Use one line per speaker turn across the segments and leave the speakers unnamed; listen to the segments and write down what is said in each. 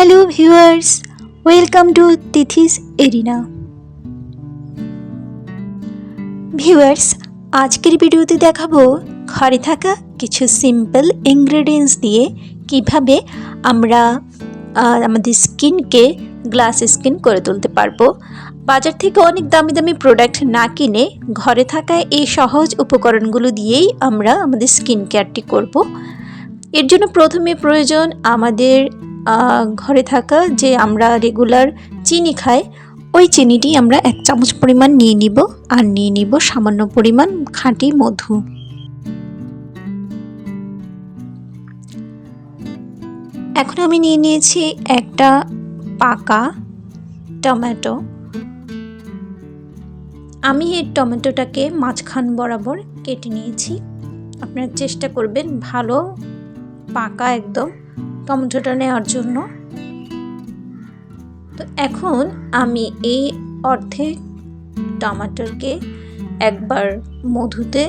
Hello viewers, welcome to তিথিস arena. Viewers, আজকের ভিডিওতে দেখাবো ঘরে থাকা কিছু সিম্পল ইনগ্রেডিয়েন্টস দিয়ে কিভাবে আমরা আমাদের স্কিনকে গ্লাস স্কিন করে তুলতে পারবো। বাজার থেকে অনেক দামি দামি প্রোডাক্ট না কিনে ঘরে থাকা এই সহজ উপকরণগুলো দিয়েই আমরা আমাদের স্কিন কেয়ারটি করব। এর জন্য প্রথমে প্রয়োজন আমাদের ঘরে থাকা যে আমরা রেগুলার চিনি খাই, ওই চিনিটি আমরা 1 চামচ পরিমাণ নিয়ে নিব, আর নিয়ে নিব সামান্য পরিমাণ খাঁটি মধু। এখন আমি নিয়ে নিয়েছি একটা পাকা টমেটো। আমি এই টমেটোটাকে মাঝখান বরাবর কেটে নিয়েছি। আপনারা চেষ্টা করবেন ভালো পাকা একদম টমেটোটা নেওয়ার জন্য। তো এখন আমি এই অর্ধেক টমেটোকে একবার মধুতে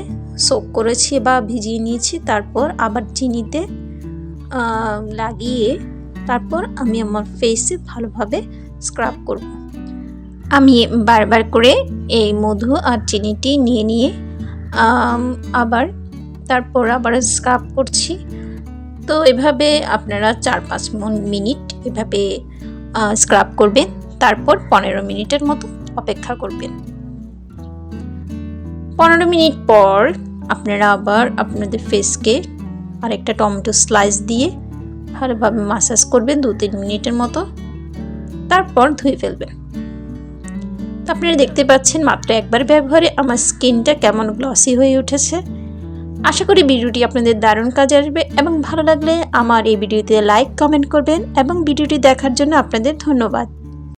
সোক করেছি বা ভিজিয়ে নিয়েছি, তারপর আবার চিনিতে লাগিয়ে তারপর আমি আমার ফেসে ভালোভাবে স্ক্রাব করব। আমি বারবার করে এই মধু আর চিনিটি নিয়ে আবার স্ক্রাব করছি। তো এভাবে আপনারা 4-5 মিনিট এভাবে স্ক্রাব করবেন, তারপর 15 মিনিটের মতো অপেক্ষা করবেন। 15 মিনিট পর আপনারা আবার আপনাদের ফেসকে আরেকটা টমেটো স্লাইস দিয়ে ভালোভাবে মাসাজ করবেন 2-3 মিনিটের মতো, তারপর ধুয়ে ফেলবেন। তো আপনারা দেখতে পাচ্ছেন মাত্র একবার ব্যবহারে আমার স্কিনটা কেমন গ্লসি হয়ে উঠেছে। আশা করি ভিডিওটি আপনাদের দারুণ কাজে আসবে এবং ভালো লাগলে আমার এই ভিডিওতে লাইক কমেন্ট করবেন এবং ভিডিওটি দেখার জন্য আপনাদের ধন্যবাদ।